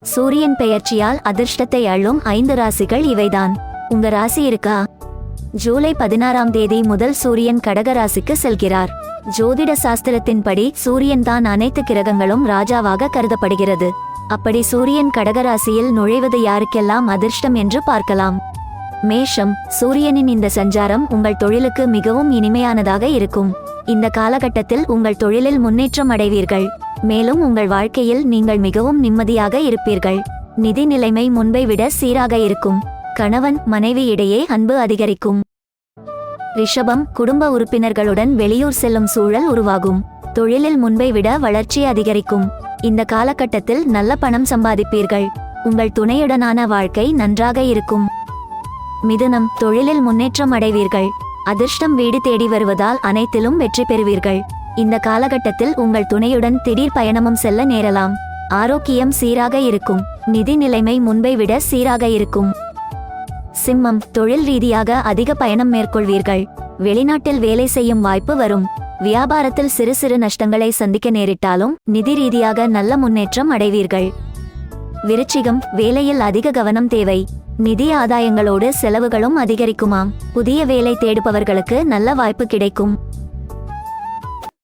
சூரியன் பெயர்ச்சியால் அதிர்ஷ்டத்தை அள்ளும் 5 ராசிகள் இவைதான். உங்க ராசி இருக்கா? ஜூலை 16ஆம் தேதி முதல் சூரியன் கடக ராசிக்கு செல்கிறார். ஜோதிட சாஸ்திரத்தின்படி சூரியன் தான் அனைத்து கிரகங்களும் ராஜாவாக கருதப்படுகிறது. அப்படி சூரியன் கடகராசியில் நுழைவது யாருக்கெல்லாம் அதிர்ஷ்டம் என்று பார்க்கலாம். மேஷம். சூரியனின் இந்த சஞ்சாரம் உங்கள் தொழிலுக்கு மிகவும் இனிமையானதாக இருக்கும். இந்த காலகட்டத்தில் உங்கள் தொழிலில் முன்னேற்றம் அடைவீர்கள். மேலும் உங்கள் வாழ்க்கையில் நீங்கள் மிகவும் நிம்மதியாக இருப்பீர்கள். நிதி நிலைமை முன்பை விட சீராக இருக்கும். கணவன் மனைவி இடையே அன்பு அதிகரிக்கும். ரிஷபம். குடும்ப உறுப்பினர்களுடன் வெளியூர் செல்லும் சூழல் உருவாகும். தொழிலில் முன்பை விட வளர்ச்சி அதிகரிக்கும். இந்த காலகட்டத்தில் நல்ல பணம் சம்பாதிப்பீர்கள். உங்கள் துணையுடனான வாழ்க்கை நன்றாக இருக்கும். மிதுனம். தொழிலில் முன்னேற்றம் அடைவீர்கள். அதிர்ஷ்டம் வீடு தேடி வருவதால் அனைத்திலும் வெற்றி பெறுவீர்கள். இந்த காலகட்டத்தில் உங்கள் துணையுடன் திடீர் பயணமும் செல்ல நேரலாம். ஆரோக்கியம் சீராக இருக்கும். நிதி நிலைமை முன்பை விட சீராக இருக்கும். சிம்மம். தொழில் ரீதியாக அதிக பயணம் மேற்கொள்வீர்கள். வெளிநாட்டில் வேலை செய்யும் வாய்ப்பு வரும். வியாபாரத்தில் சிறு சிறு நஷ்டங்களை சந்திக்க நேரிட்டாலும் நிதி ரீதியாக நல்ல முன்னேற்றம் அடைவீர்கள். விருச்சிகம். வேலையில் அதிக கவனம் தேவை. நிதி ஆதாயங்களோடு செலவுகளும் அதிகரிக்குமாம். புதிய வேலை தேடுபவர்களுக்கு நல்ல வாய்ப்பு கிடைக்கும்.